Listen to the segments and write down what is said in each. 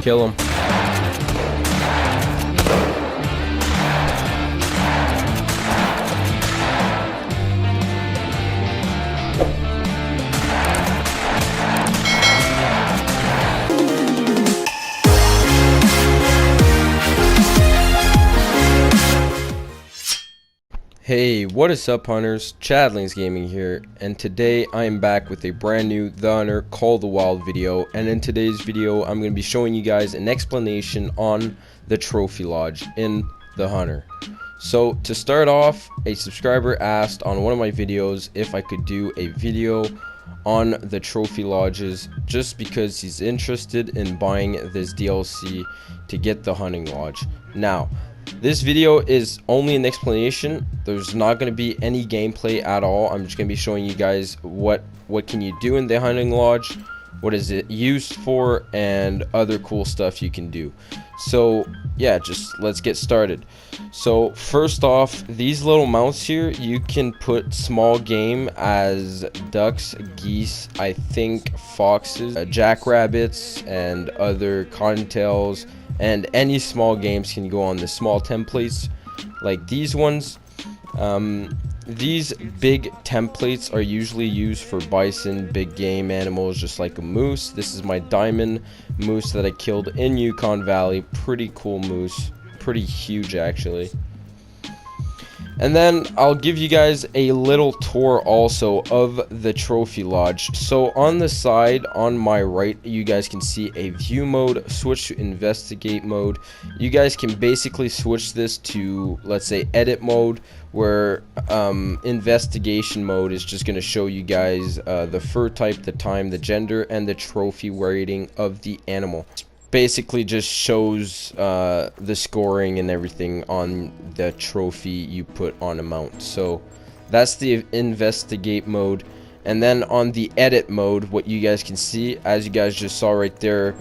Kill him. Hey, what is up, hunters? Chadlings Gaming here, and today I am back with a brand new The Hunter Call the Wild video. And in today's video, I'm going to be showing you guys an explanation on the Trophy Lodge in The Hunter. So to start off, a subscriber asked on one of my videos if I could do a video on the Trophy Lodges, just because he's interested in buying this DLC to get the Hunting Lodge. Now, this video is only an explanation. There's not going to be any gameplay at all. I'm just going to be showing you guys what can you do in the Hunting Lodge, what is it used for, and other cool stuff you can do. So yeah, just let's get started. So first off, these little mounts here, you can put small game as ducks, geese, I think foxes, jackrabbits, and other cottontails. And any small games can go on the small templates like these ones. These big templates are usually used for bison, big game animals, just like a moose. This is my diamond moose that I killed in Yukon Valley. Pretty cool moose, pretty huge actually. And then I'll give you guys a little tour also of the Trophy Lodge. So on the side on my right, you guys can see a view mode, switch to investigate mode. You guys can basically switch this to, let's say, edit mode, where investigation mode is just going to show you guys the fur type, the time, the gender, and the trophy rating of the animal. Basically just shows the scoring and everything on the trophy you put on a mount. So that's the investigate mode. And then on the edit mode, what you guys can see, as you guys just saw right there,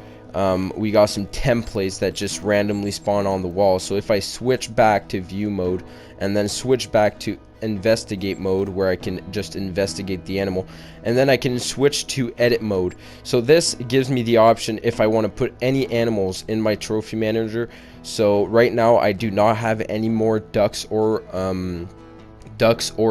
we got some templates that just randomly spawn on the wall. So if I switch back to view mode and then switch back to investigate mode, where I can just investigate the animal, and then I can switch to edit mode. So this gives me the option if I want to put any animals in my trophy manager. So right now I do not have any more ducks or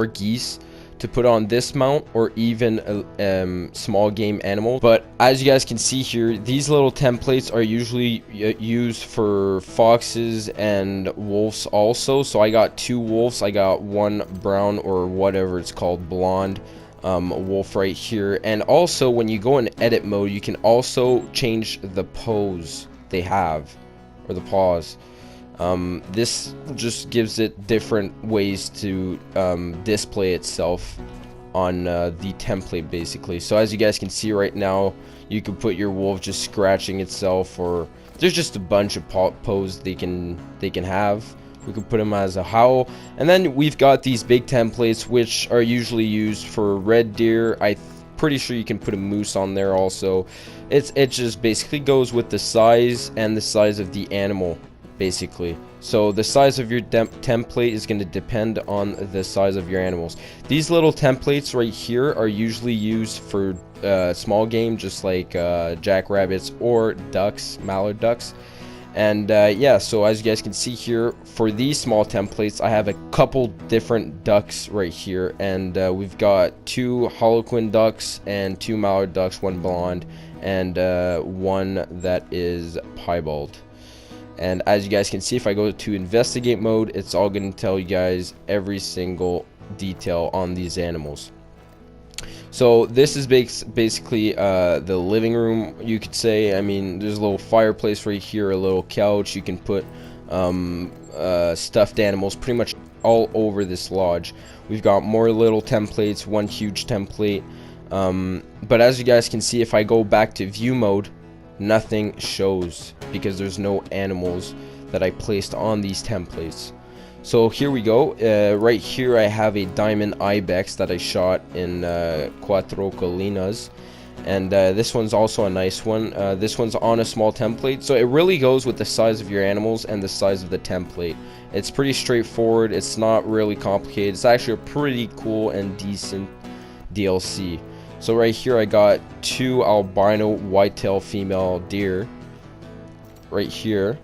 geese to put on this mount, or even small game animal. But as you guys can see here, these little templates are usually used for foxes and wolves also. So I got two wolves. I got one brown, or whatever it's called, blonde wolf right here. And also when you go in edit mode, you can also change the pose they have, or the paws. This just gives it different ways to display itself on the template basically. So as you guys can see right now, you can put your wolf just scratching itself, or there's just a bunch of pose they can have. We could put them as a howl. And then we've got these big templates, which are usually used for red deer. I'm pretty sure you can put a moose on there also. It just basically goes with the size and the size of the animal basically. So the size of your template is going to depend on the size of your animals. These little templates right here are usually used for small game, just like jackrabbits or ducks, mallard ducks. And yeah, so as you guys can see here, for these small templates, I have a couple different ducks right here. And we've got two Harlequin ducks and two mallard ducks, one blonde and one that is piebald. And as you guys can see, if I go to investigate mode, it's all going to tell you guys every single detail on these animals. So this is basically the living room, you could say. I mean, there's a little fireplace right here, a little couch. You can put stuffed animals pretty much all over this lodge. We've got more little templates, one huge template. But as you guys can see, if I go back to view mode, nothing shows because there's no animals that I placed on these templates. So here we go. Right here I have a diamond ibex that I shot in Cuatro Colinas, and this one's also a nice one. This one's on a small template, so it really goes with the size of your animals and the size of the template. It's pretty straightforward. It's not really complicated. It's actually a pretty cool and decent DLC. So right here I got two albino whitetail female deer, right here.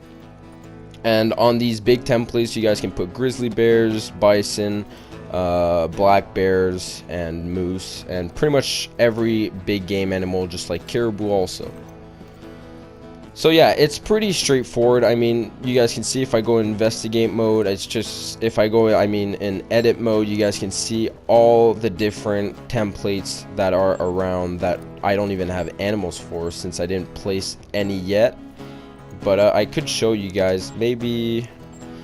And on these big templates, you guys can put grizzly bears, bison, black bears, and moose, and pretty much every big game animal, just like caribou also. So yeah, it's pretty straightforward. I mean, you guys can see if I go in investigate mode, it's just, if I go, in edit mode, you guys can see all the different templates that are around that I don't even have animals for, since I didn't place any yet. But I could show you guys, maybe.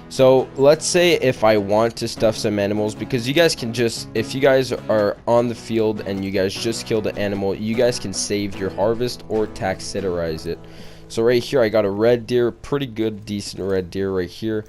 So let's say if I want to stuff some animals, because you guys can just, if you guys are on the field and you guys just killed an animal, you guys can save your harvest or taxidermize it. So right here I got a red deer, pretty good, decent red deer right here.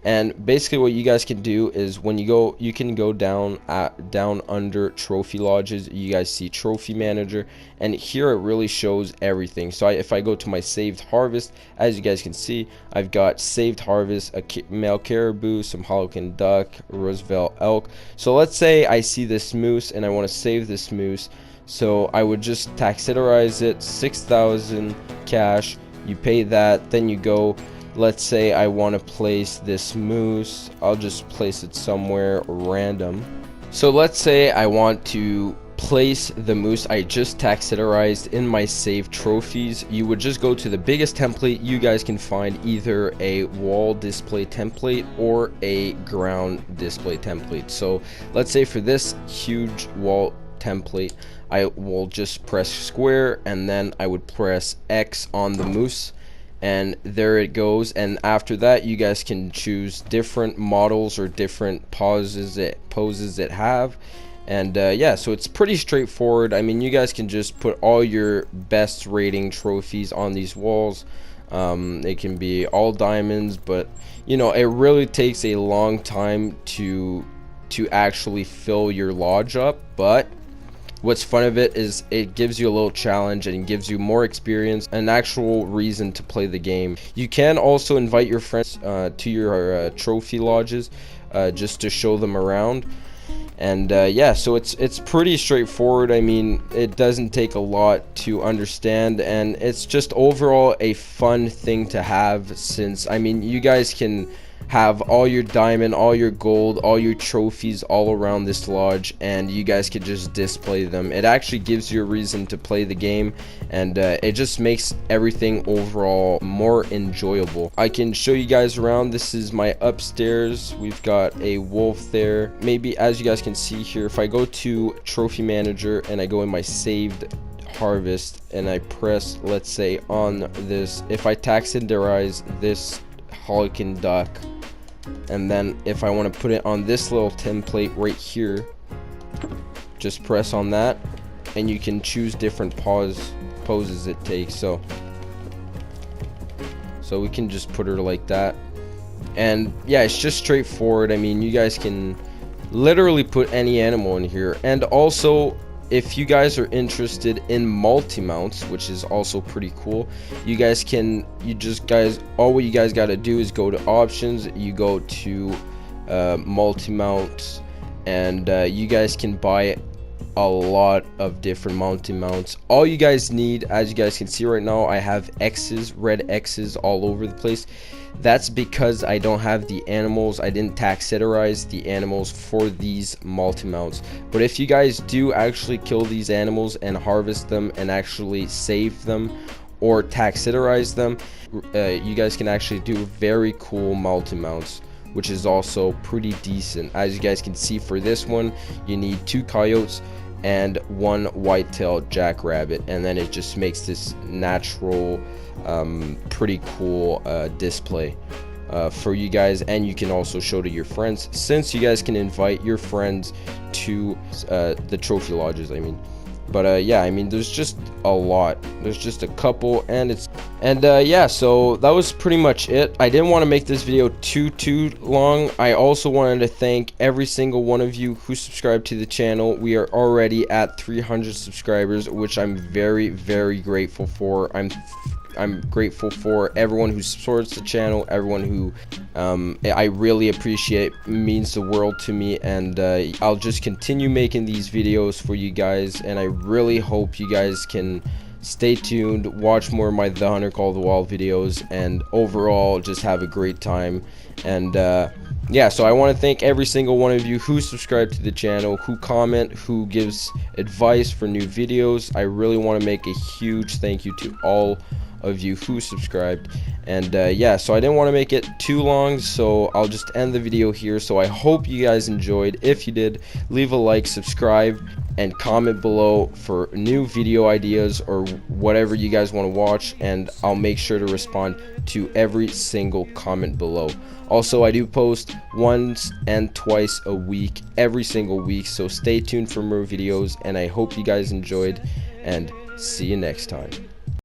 And basically what you guys can do is when you go, you can go down under trophy lodges. You guys see trophy manager, and here it really shows everything. So if I go to my saved harvest, as you guys can see, I've got saved harvest, a male caribou, some Hollywood duck, Roosevelt elk. So let's say I see this moose and I want to save this moose. So I would just taxidermize it, 6,000 cash. You pay that, then you go. Let's say I want to place this moose. I'll just place it somewhere random. So let's say I want to place the moose I just taxidermized in my saved trophies. You would just go to the biggest template you guys can find, either a wall display template or a ground display template. So let's say for this huge wall template, I will just press square and then I would press X on the moose, and there it goes. And after that, you guys can choose different models or different poses it have. And yeah, so it's pretty straightforward. I mean, you guys can just put all your best rating trophies on these walls. It can be all diamonds, but you know, it really takes a long time to actually fill your lodge up. But what's fun of it is it gives you a little challenge and it gives you more experience, an actual reason to play the game. You can also invite your friends to your trophy lodges just to show them around. And yeah, so it's pretty straightforward. I mean, it doesn't take a lot to understand, and it's just overall a fun thing to have, since I mean, you guys can have all your diamond, all your gold, all your trophies all around this lodge, and you guys could just display them. It actually gives you a reason to play the game, and it just makes everything overall more enjoyable. I can show you guys around. This is my upstairs. We've got a wolf there. Maybe as you guys can see here, if I go to trophy manager and I go in my saved harvest and I press, let's say on this, if I taxidermize this Hollywood duck, and then if I want to put it on this little template right here, just press on that and you can choose different poses it takes. So we can just put her like that, and yeah, it's just straightforward. I mean, you guys can literally put any animal in here. And also, if you guys are interested in multi-mounts, which is also pretty cool, you guys can, all what you guys got to do is go to options, you go to multi-mounts, and you guys can buy a lot of different multi-mounts. All you guys need, as you guys can see right now, I have X's, red X's all over the place. That's because I don't have the animals. I didn't taxidermize the animals for these multi-mounts. But if you guys do actually kill these animals and harvest them and actually save them or taxidermize them, you guys can actually do very cool multi-mounts, which is also pretty decent. As you guys can see, for this one, you need 2 coyotes and 1 white-tailed jackrabbit, and then it just makes this natural, pretty cool display for you guys. And you can also show to your friends, since you guys can invite your friends to the trophy lodges, I mean. But yeah, I mean, there's just a lot. There's just a couple, and yeah, so that was pretty much it. I didn't want to make this video too long. I also wanted to thank every single one of you who subscribed to the channel. We are already at 300 subscribers, which I'm very grateful for. I'm grateful for everyone who supports the channel, everyone who I really appreciate, means the world to me. And I'll just continue making these videos for you guys, and I really hope you guys can stay tuned, watch more of my The Hunter Call of the Wild videos, and overall just have a great time. And yeah, so I want to thank every single one of you who subscribe to the channel, who comment, who gives advice for new videos. I really want to make a huge thank you to all of you who subscribed. And yeah, so I didn't want to make it too long, so I'll just end the video here. So I hope you guys enjoyed. If you did, leave a like, subscribe, and comment below for new video ideas or whatever you guys want to watch, and I'll make sure to respond to every single comment below. Also, I do post once and twice a week, every single week, so stay tuned for more videos, and I hope you guys enjoyed, and see you next time.